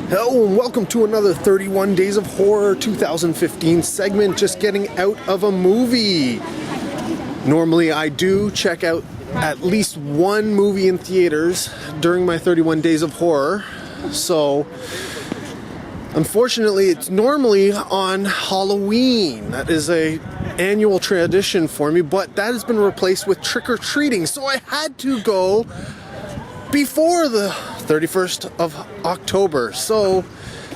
Hello and welcome to another 31 Days of Horror 2015 segment, just getting out of a movie. Normally I do check out at least one movie in theaters during my 31 Days of Horror, so unfortunately it's normally on Halloween. That is a annual tradition for me, but that has been replaced with trick-or-treating, so I had to go before the 31st of October. So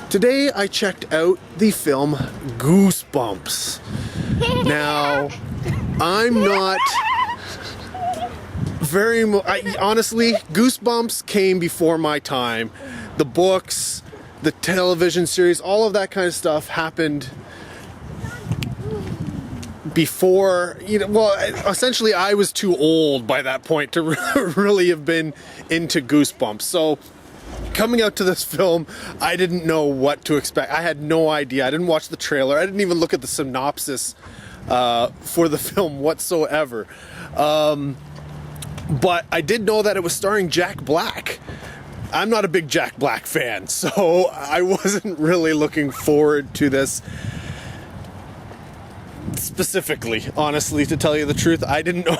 today I checked out the film Goosebumps. Now, I'm not honestly, Goosebumps came before my time. The books, the television series, all of that kind of stuff happened before, essentially I was too old by that point to really have been into Goosebumps. So coming out to this film, I didn't know what to expect. I had no idea. I didn't watch the trailer. I didn't even look at the synopsis for the film whatsoever. But I did know that it was starring Jack Black. I'm not a big Jack Black fan, so I wasn't really looking forward to this. Specifically, honestly, to tell you the truth, I didn't know.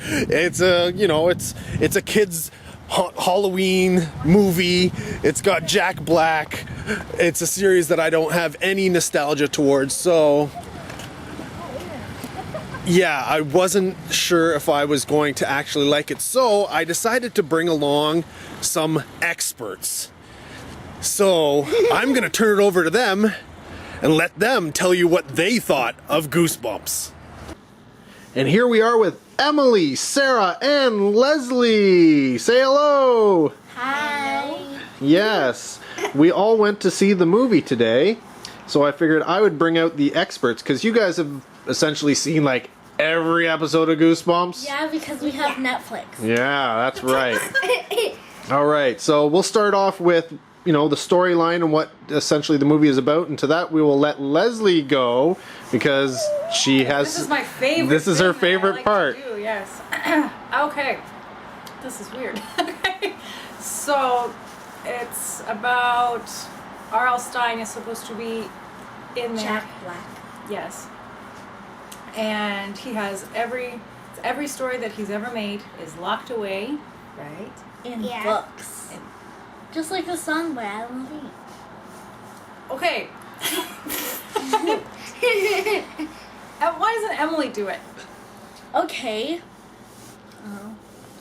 It's a kid's Halloween movie. It's got Jack Black. It's a series that I don't have any nostalgia towards, so yeah, I wasn't sure if I was going to actually like it, so I decided to bring along some experts. So I'm gonna turn it over to them and let them tell you what they thought of Goosebumps. And here we are with Emily, Sarah, and Leslie. Say hello. Hi. Yes, we all went to see the movie today, so I figured I would bring out the experts, because you guys have essentially seen like every episode of Goosebumps. Yeah, because we have Netflix. Yeah, that's right. All right, so we'll start off with the storyline and what essentially the movie is about, and to that we will let Leslie go because she has. This is my favorite. This is her favorite part. To do, yes. Okay. This is weird. Okay. So it's about R.L. Stine is supposed to be in there. Jack Black. Yes. And he has every story that he's ever made is locked away, right? In books. Just like the song by Adam Levine. Okay. Why doesn't Emily do it? Okay.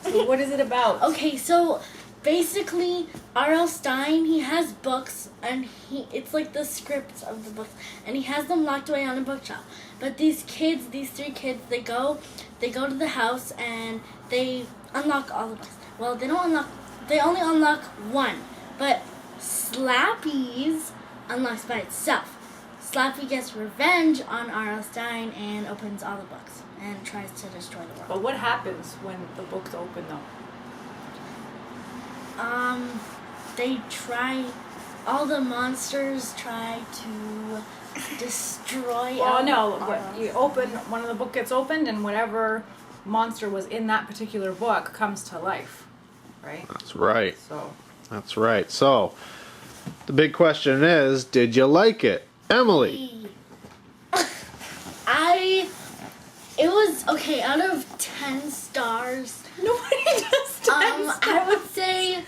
So what is it about? Okay, so basically R.L. Stine, he has books, and it's like the scripts of the books, and he has them locked away on a bookshelf. But these three kids, they go to the house and they unlock all the books. Well, they only unlock one, but Slappy's unlocks by itself. Slappy gets revenge on R.L. Stine and opens all the books and tries to destroy the world. But what happens when the books open, though? All the monsters try to destroy. Well, no, you open, one of the book gets opened, and whatever monster was in that particular book comes to life, right? That's right. So. That's right. So the big question is, did you like it, Emily? It was okay. Out of 10 stars, Nobody does 10 stars. I would say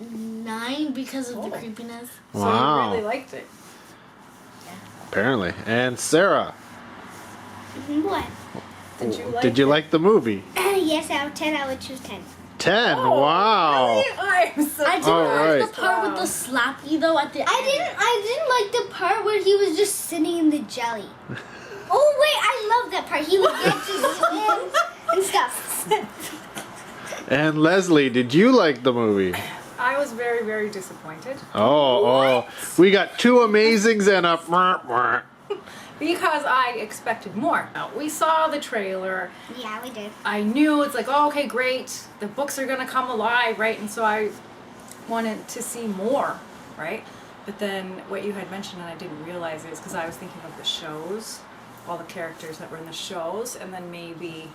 9 because of the creepiness. So Wow. you really liked it. Apparently. And Sarah, What? did you like the movie? Yes, out of 10, I would choose 10. 10. Oh, Wow. Really? I'm so I didn't All like right. the part with the Slappy though at the end. I didn't like the part where he was just sitting in the jelly. Oh wait, I love that part. He would get to swim and stuff. And Leslie, did you like the movie? I was very, very disappointed. Oh, we got two amazings and a. Because I expected more. Now, we saw the trailer. Yeah, we did. I knew it's like, oh, okay, great. The books are going to come alive, right? And so I wanted to see more, right? But then what you had mentioned, and I didn't realize is because I was thinking of the shows, all the characters that were in the shows, and then maybe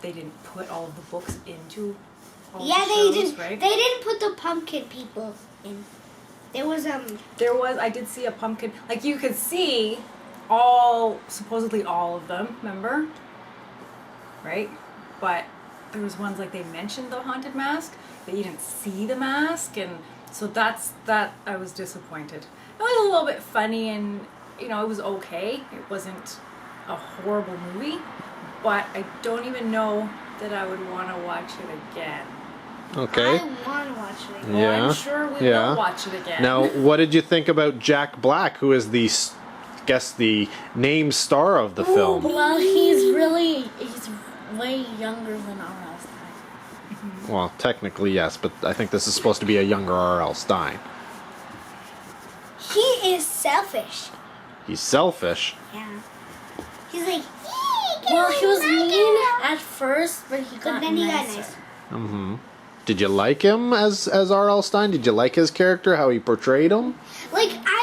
they didn't put all of the books into all Yeah, the they shows, didn't. right? They didn't put the pumpkin people in. There was I did see a pumpkin. Like you could see supposedly all of them. Remember? Right? But there was ones like they mentioned the haunted mask, but you didn't see the mask, and so that I was disappointed. It was a little bit funny, and it was okay. It wasn't a horrible movie, but I don't even know that I would want to watch it again. Okay. I want to watch it again. Well, Yeah. I'm sure we Yeah. will watch it again. Now, what did you think about Jack Black, who is the name star of the film? Well, he's way younger than R.L. Stein. Well, technically yes, but I think this is supposed to be a younger R.L. Stein. He is selfish. He's selfish. Yeah. He's like. Well, he was mean at first, but he got then he got nicer. nicer. Mm-hmm. Did you like him as R.L. Stein? Did you like his character, how he portrayed him? Like I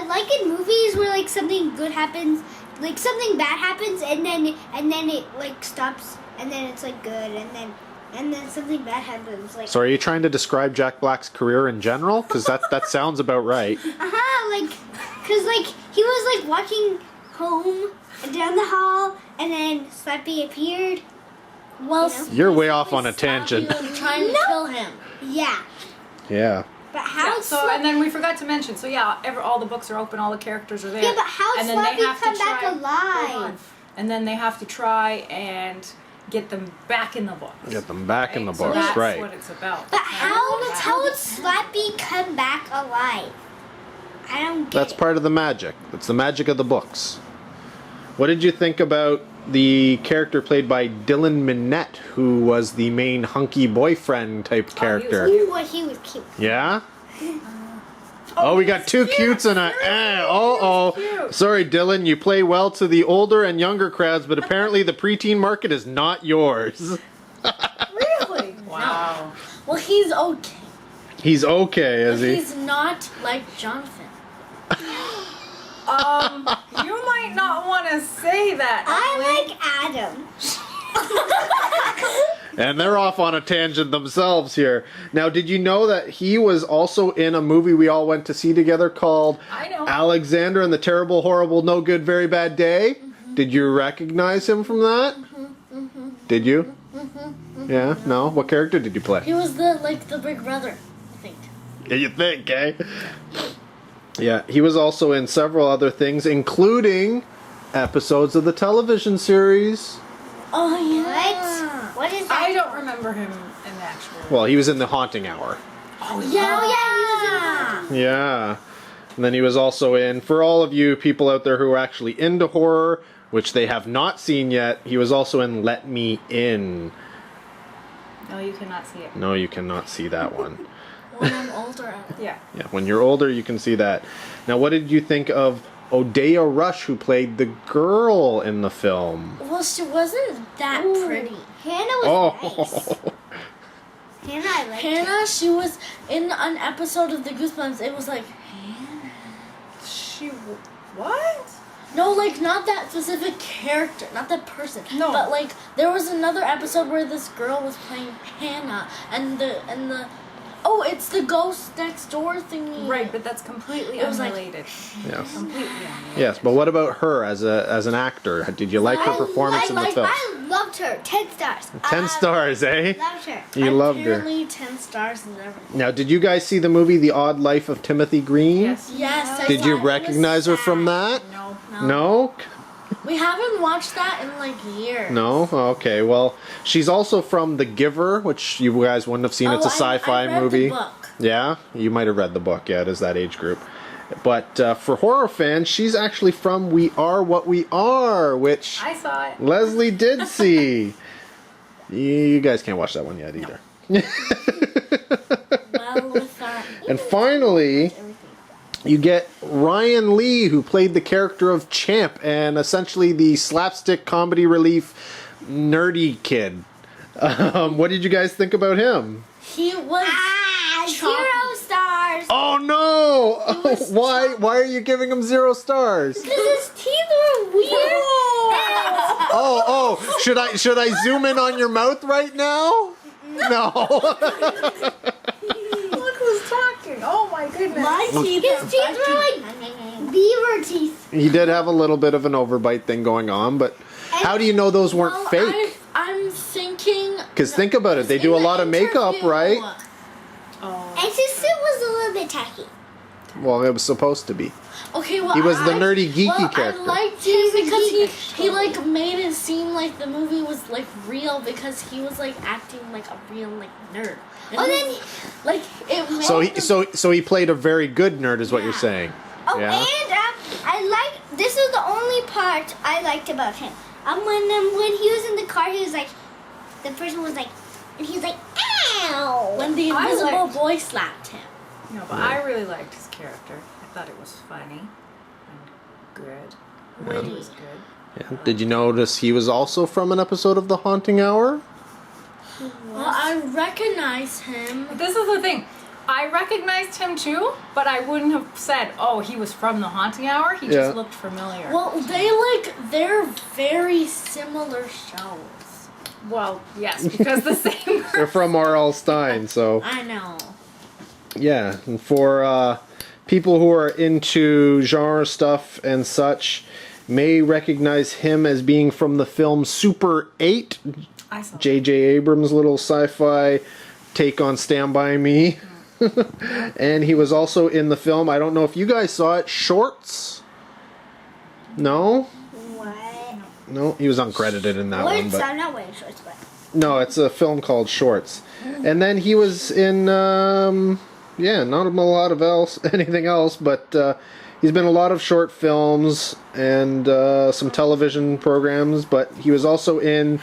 like in movies where like something good happens, like something bad happens, and then it like stops, and then it's like good, and then something bad happens. Like So are you trying to describe Jack Black's career in general? Because that sounds about right. cause like he was like walking home and down the hall, and then Slappy appeared. Well, You're way off on a tangent. Slappy was trying to kill him. Yeah, Yeah. but how? And then we forgot to mention. So yeah, all the books are open, all the characters are there. Yeah, but how and then Slappy they have to come back try- alive? Hold on. And then they have to try and get them back in the books. Get them back in the So books, that's right. what it's about. But how would Slappy come back alive? I don't get That's it. part of the magic. It's the magic of the books. What did you think about the character played by Dylan Minnette, who was the main hunky boyfriend type character? Ooh, he was cute. Yeah? Oh, we got two cutes and a cute. Sorry, Dylan, you play well to the older and younger crowds, but apparently the preteen market is not yours. Really? Wow. Well, he's okay. He's okay, is But he? he's not like Jonathan. You might not want to say that. I like Adam. And they're off on a tangent themselves here. Now, did you know that he was also in a movie we all went to see together called I know. Alexander and the Terrible, Horrible, No Good, Very Bad Day? Did you recognize him from that? Did you? Yeah? No? What character did you play? He was the big brother, I think. Yeah, you think, eh? Yeah, he was also in several other things, including episodes of the television series. Oh yeah. What is that? I don't remember him in the actual. Well, he was in The Haunting Hour. Oh Yeah. Yeah. And then he was also in, for all of you people out there who are actually into horror, which they have not seen yet, he was also in Let Me In. No, you cannot see it. No, you cannot see that one. When I'm older. Yeah. Yeah, when you're older, you can see that. Now, what did you think of Odeya Rush, who played the girl in the film? Well, she wasn't that pretty. Hannah was nice. Oh, Hannah, I like. Hannah, she was in an episode of the Goosebumps. It was like, What? no, like not that specific character, not that person. No. But like there was another episode where this girl was playing Hannah, and the oh, it's the ghost next door thingy. Right, but that's completely It was like- unrelated. yes. Completely unrelated. Yes, but what about her as an actor? Did you like her performance in the film? I loved her. 10 stars. 10 stars, eh? Loved her. You loved her. Apparently 10 stars and everything. Now, did you guys see the movie The Odd Life of Timothy Green? Yes. Yes. I Did saw you it. It was recognize her from sad. that? No. No? We haven't watched that in like years. No? Okay, well, she's also from The Giver, which you guys wouldn't have seen. It's a sci-fi I read movie. The book. Yeah? You might have read the book. Yeah, it is that age group. But for horror fans, she's actually from We Are What We Are, which I saw it. Leslie did see. You guys can't watch that one yet either. Well, with that. And finally, Everything. you get Ryan Lee, who played the character of Champ, and essentially the slapstick comedy relief nerdy kid. What did you guys think about him? He was 0 stars. Oh no! was Why are you giving him 0 stars? Because his teeth were weird. Oh, no. Should I zoom in on your mouth right now? No. Look who's talking. Oh my goodness. My teeth His are teeth were biting. like beaver teeth. He did have a little bit of an overbite thing going on, but how do you know those weren't Well, fake? I'm thinking. Because think about it, they do a in the lot of makeup, interview- right? Oh. And his suit was a little bit tacky. Well, it was supposed to be. Okay, well, He was the nerdy, geeky well, character. I liked him because he like made it seem like the movie was like real because he was like acting like a real like nerd. And Oh, he then- was, like it. So made so he played a very good nerd, is what you're Yeah. saying. Oh, Yeah. and I like this is the only part I liked about him. When he was in the car, he was like, the person was like, and he's like, ow. when the I invisible liked- boy slapped him. No, but I really liked his character. I thought it was funny and good. It Witty. was good. Yeah. Did you notice he was also from an episode of The Haunting Hour? Well, I recognize him. But this is the thing. I recognized him too, but I wouldn't have said, "Oh, he was from The Haunting Hour." He Yeah. just looked familiar. Well, they're very similar shows. Well, yes, because the same. They're from R.L. Stein, so I know. yeah. And for people who are into genre stuff and such, may recognize him as being from the film Super 8, I saw. J.J. Abrams' little sci-fi take on Stand By Me. And he was also in the film, I don't know if you guys saw it, Shorts? No? What? No, he was uncredited in that one. Shorts? But I'm not wearing shorts, but. no, it's a film called Shorts. And then he was in, yeah, not a lot of anything else, but he's been in a lot of short films and some television programs, but he was also in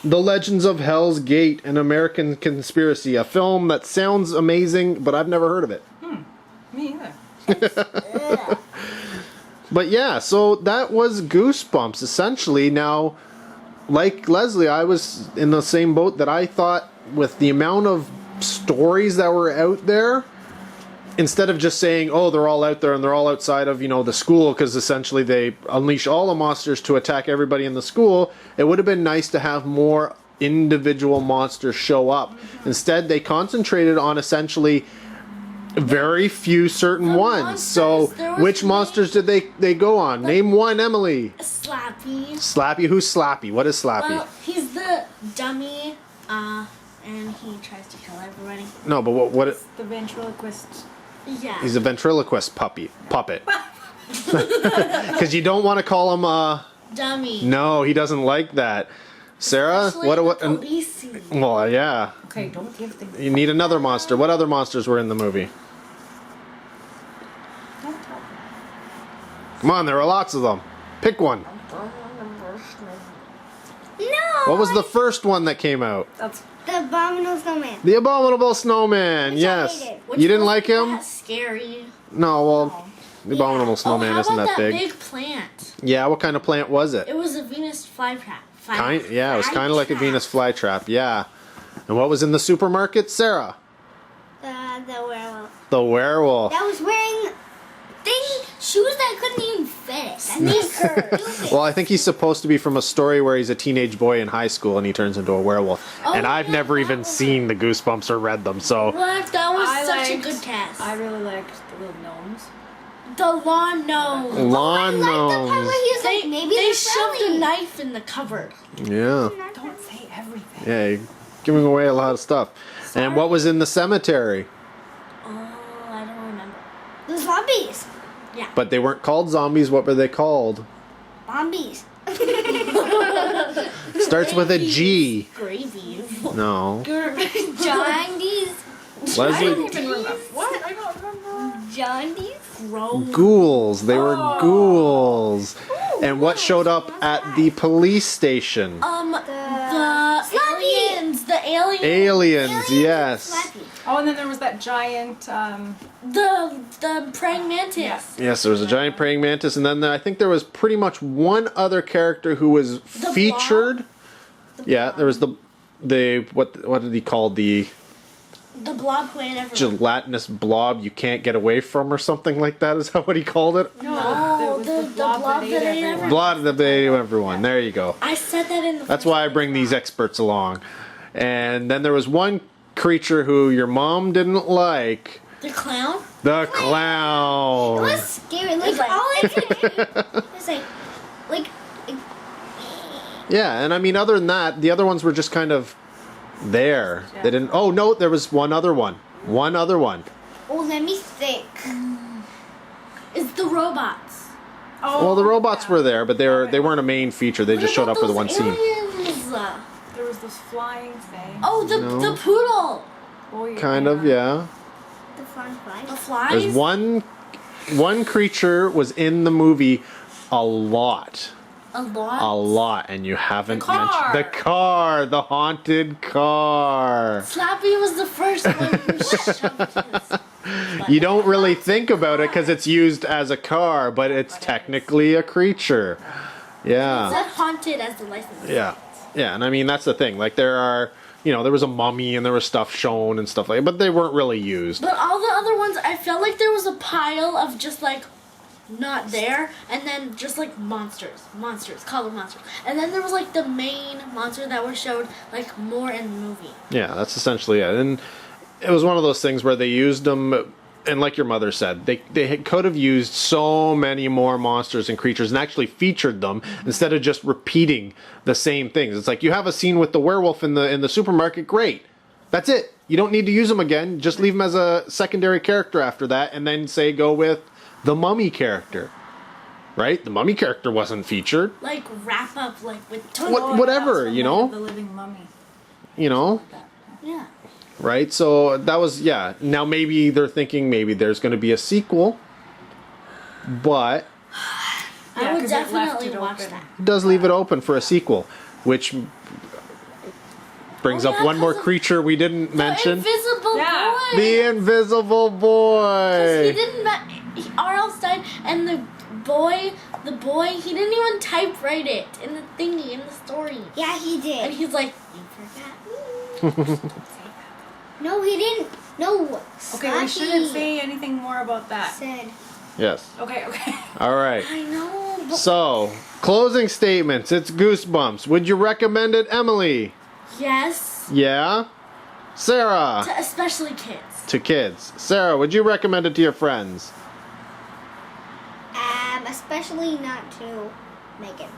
The Legends of Hell's Gate, an American Conspiracy, a film that sounds amazing, but I've never heard of it. Me either. But yeah, so that was Goosebumps, essentially. Now, like Leslie, I was in the same boat that I thought with the amount of stories that were out there, instead of just saying, oh, they're all out there and they're all outside of, the school, because essentially they unleash all the monsters to attack everybody in the school, it would have been nice to have more individual monsters show up. Instead, they concentrated on essentially very few certain The ones. monsters, So, there was which monsters did they go on? Name one, Emily. Slappy. Slappy? Who's Slappy? What is Slappy? Well, he's the dummy, and he tries to kill everybody. No, but what The ventriloquist. Yeah. he's a ventriloquist puppet. Because you don't want to call him dummy. no, he doesn't like that. Sarah, Especially what the police scene. well, yeah. Okay, don't give things. You need another monster. What other monsters were in the movie? Don't tell. Come on, there are lots of them. Pick one. No! What was the first one that came out? That's The Abominable Snowman. The Abominable Snowman. Which I Yes. hated. Which You didn't wasn't like him? that scary. No, well, the Abominable Yeah. Snowman how isn't about that big. big plant? Yeah, what kind of plant was it? It was a Venus flytrap. Yeah, it was kind of like a Venus flytrap. Yeah. And what was in the supermarket, Sarah? The werewolf. The werewolf. That was wearing shoes that couldn't even fit. That made her stupid. Well, I think he's supposed to be from a story where he's a teenage boy in high school and he turns into a werewolf. Oh, And I've yeah, never that even was- seen the Goosebumps or read them, so What? That was I such a liked- good cast. I really liked the little gnomes. The lawn gnome. lawn I like the part gnomes. where he was They, like, maybe they they're shoved friendly. a knife in the cupboard. Yeah. Don't say everything. Yeah, you're giving away a lot of stuff. And what was in the cemetery? Oh, I don't remember. The zombies. Yeah. But they weren't called zombies. What were they called? Zombies. Starts with a G. Gravies. No. Jaundies. I Leslie. don't even remember. What? I don't remember. Jaundies. Gross. Ghouls. They were Oh. ghouls. And what showed up at the police station? The Slappy. aliens. The aliens. Aliens, yes. Slappy. Oh, and then there was that giant. The praying mantis. Yes. Yes, there was a giant praying mantis, and then I think there was pretty much one other character who was The featured. Blob? Yeah, there was the what did he call the The blob who ate everyone. gelatinous blob you can't get away from or something like that? Is that what he called it? No, there was the blob that ate everyone. Blood that ate everyone. There you go. I said that in the That's first why I bring these experts along. And then there was one creature who your mom didn't like. The clown? The It clown. was scary. Like, It's like- all I could it's like, Yeah, and I mean, other than that, the other ones were just kind of there. Yeah. They didn't. Oh no, there was one other one. One other one. oh, let me think. It's the robots. Oh, Well, the robots yeah. were there, but they weren't a main feature. They What just showed about up for the those one scene. aliens? There was those flying things. Oh, No. the poodle. Oh, yeah. Kind of, yeah. The fun The flies. flies. There's one creature was in the movie a lot. A lot. A lot, and you haven't The car. mentioned the car, the haunted car. Slappy was the first one who shoved his. You don't really think about it because it's used as a car, but it's technically a creature. Is Yeah. that haunted as the license? Yeah. Yeah, and I mean, that's the thing. Like, there are, there was a mummy and there was stuff shown and stuff like that, but they weren't really used. But all the other ones, I felt like there was a pile of just like not there, and then just like monsters, color monsters, and then there was like the main monster that was showed like more in the movie. Yeah, that's essentially it. And it was one of those things where they used them, and like your mother said, they could have used so many more monsters and creatures and actually featured them instead of just repeating the same things. It's like, you have a scene with the werewolf in the supermarket, great. That's it. You don't need to use them again. Just leave them as a secondary character after that, and then say go with the mummy character. Right? The mummy character wasn't featured. Like wrap up like with Whatever, That's you the know? Night of The living mummy. Yeah. Right? So that was, yeah. Now maybe they're thinking maybe there's going to be a sequel, but I would 'cause it left definitely it watch open. that. it does leave it open for a sequel, which brings Oh, up yeah, one more 'cause of creature we didn't The mention. invisible Yeah. boy. The Invisible He Boy. didn't. R.L. Stein and the boy, he didn't even typewrite it in the thingy in the story. Yeah, he And did. he's like, you forgot me. No, he didn't. No. Okay, we Slappy shouldn't say anything more about that. Said. Yes. Okay. All right. I know. But So, closing statements. It's Goosebumps. Would you recommend it, Emily? yes, Yeah? Sarah? to especially kids. To kids. Sarah, would you recommend it to your friends? Especially not to Megan.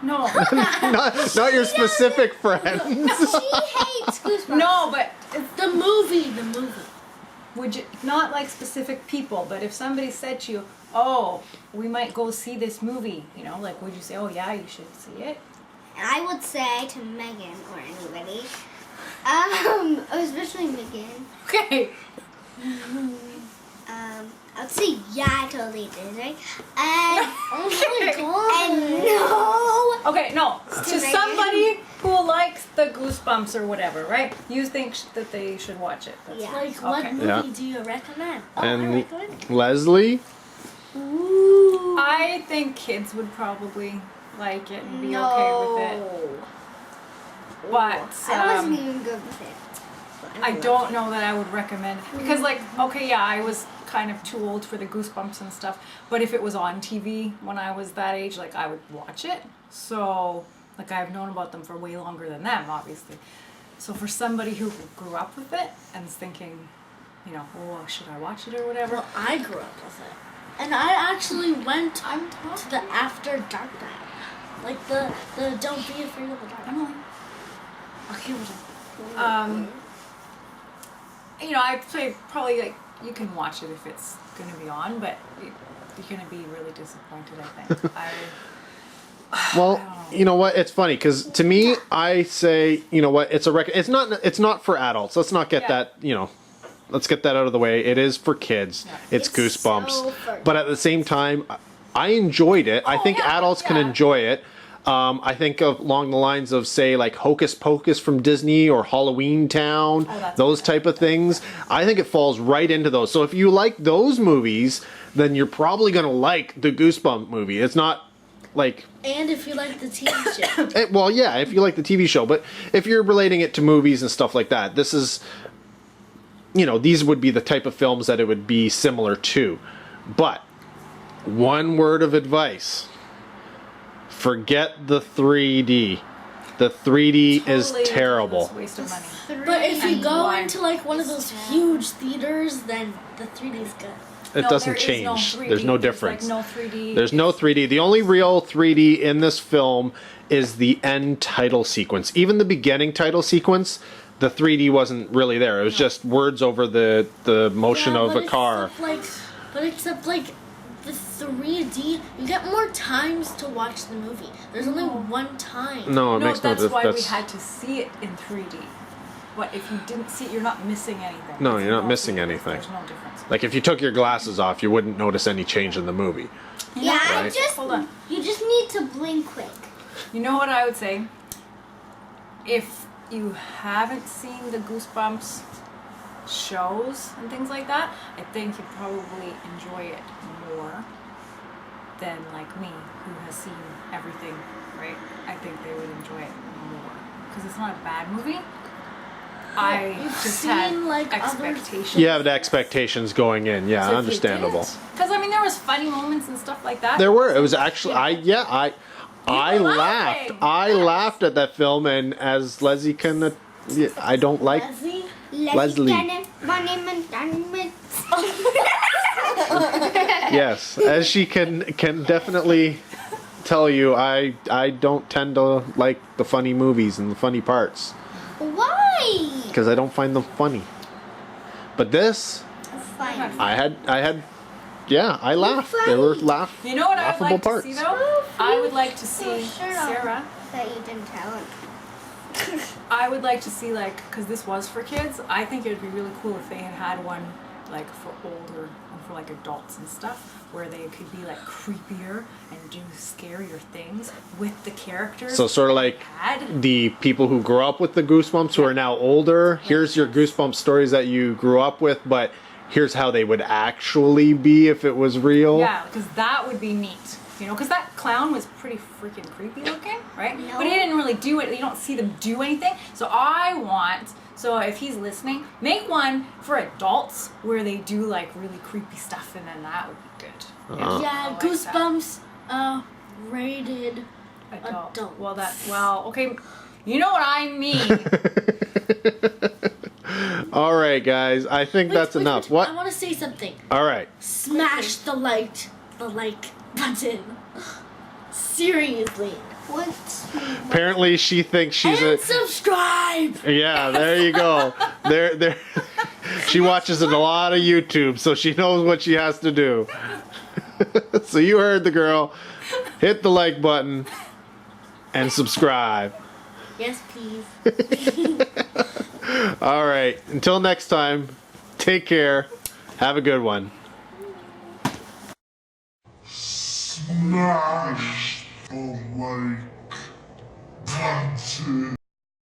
No. not your specific friends. She hates Goosebumps. No, but The movie. would you not like specific people? But if somebody said to you, "Oh, we might go see this movie," like, would you say, "Oh yeah, you should see it"? I would say to Megan or anybody. Especially Megan. Okay. I would say yeah, I totally did, right? And Oh my and no. Okay, no. To Megan. somebody who likes the Goosebumps or whatever, right? You think that they should watch it. That's Yeah. Like, what Okay. movie Yeah. do you recommend? Oh, I And recommend. Leslie? Ooh. I think kids would probably like it and be No. okay with it. But I wasn't even good with it. I don't know that I would recommend because, like, okay, yeah, I was kind of too old for the Goosebumps and stuff. But if it was on TV when I was that age, like, I would watch it. So, like, I've known about them for way longer than them, obviously. So for somebody who grew up with it and is thinking, oh, should I watch it or whatever? Well, I grew up with it. And I actually went to the After Dark night. Like the Don't Be Afraid of the Dark. Emily. Okay, we're done. I'd say probably, like, you can watch it if it's going to be on, but you're going to be really disappointed, I think. Well, you know what? It's funny because to me, I say, you know what? It's a record. It's not for adults. Let's not get Yeah. that. Let's get that out of the way. It is for kids. Yeah. It's It's Goosebumps. so for But at the same time, I enjoyed it. I think yeah, adults can yeah. enjoy it. I think of along the lines of, say, like Hocus Pocus from Disney or Halloween Town, that's those type of things. I think it falls right into those. So if you like those movies, then you're probably going to like the Goosebump movie. It's not like... And if you like the TV show. Well, yeah, if you like the TV show, but if you're relating it to movies and stuff like that, this is, these would be the type of films that it would be similar to. But One word of advice. Forget the 3D. The 3D is Totally terrible. ridiculous waste of money. But if you And go why? into like one of those huge theaters, then the 3D is good. It No, doesn't there is change. no 3D. There's no There's, difference. Like, no 3D. There's no 3D. The only real 3D in this film is the end title sequence. Even the beginning title sequence, the 3D wasn't really there. It was just words over the motion Yeah, of but a car. Except like the 3D, you get more times to watch the movie. There's only one time. No, it No, makes no that's why we difference. had to see it in 3D. But if you didn't see it, you're not missing anything. No, If you're you not missing see it, anything. There's no difference. Like if you took your glasses off, you wouldn't notice any change in the movie. Yeah, Right. Hold on. you just need to blink quick. You know what I would say? If you haven't seen the Goosebumps shows and things like that, I think you probably enjoy it more than like me, who has seen everything, right? I think they would enjoy it more. Because it's not a bad movie. I You've just seen, had like, other- expectations. You have the expectations going in. Yeah, understandable. Because I mean, there was funny moments and stuff like that. There were. It was actually. I were laughed. laughing. I laughed at that film, and as Leslie can, I don't like. Leslie? Leslie. My name is Diamond. Yes, as she can definitely tell you, I don't tend to like the funny movies and the funny parts Why? because I don't find them funny. But this, Fine. I had, yeah, I laughed. There were You know what I would laughable like parts. to see though? I would like to see shirt on. Sarah. That you didn't tell him. I would like to see like, because this was for kids. I think it would be really cool if they had one like for older and for like adults and stuff, where they could be like creepier and do scarier things with the characters. So sort of like had. the people who grew up with the Goosebumps who are now older. Here's your Goosebumps stories that you grew up with, but here's how they would actually be if it was real. Yeah, because that would be neat. You know, because that clown was pretty freaking creepy looking, right? No. But he didn't really do it. You don't see them do anything. So if he's listening, make one for adults where they do like really creepy stuff, and then that would be good. Uh-huh. Yeah, I like Goosebumps, rated Adult. adult. Okay. You know what I mean. All right, guys. I think that's enough. I What? want to say something. All right. Smash the like button. Seriously. What's Apparently, she thinks she's And subscribe. Yeah, there you go. There. She watches a lot of YouTube, so she knows what she has to do. So you heard the girl. Hit the like button and subscribe. Yes, please. All right. Until next time, take care. Have a good one. Smash the like button.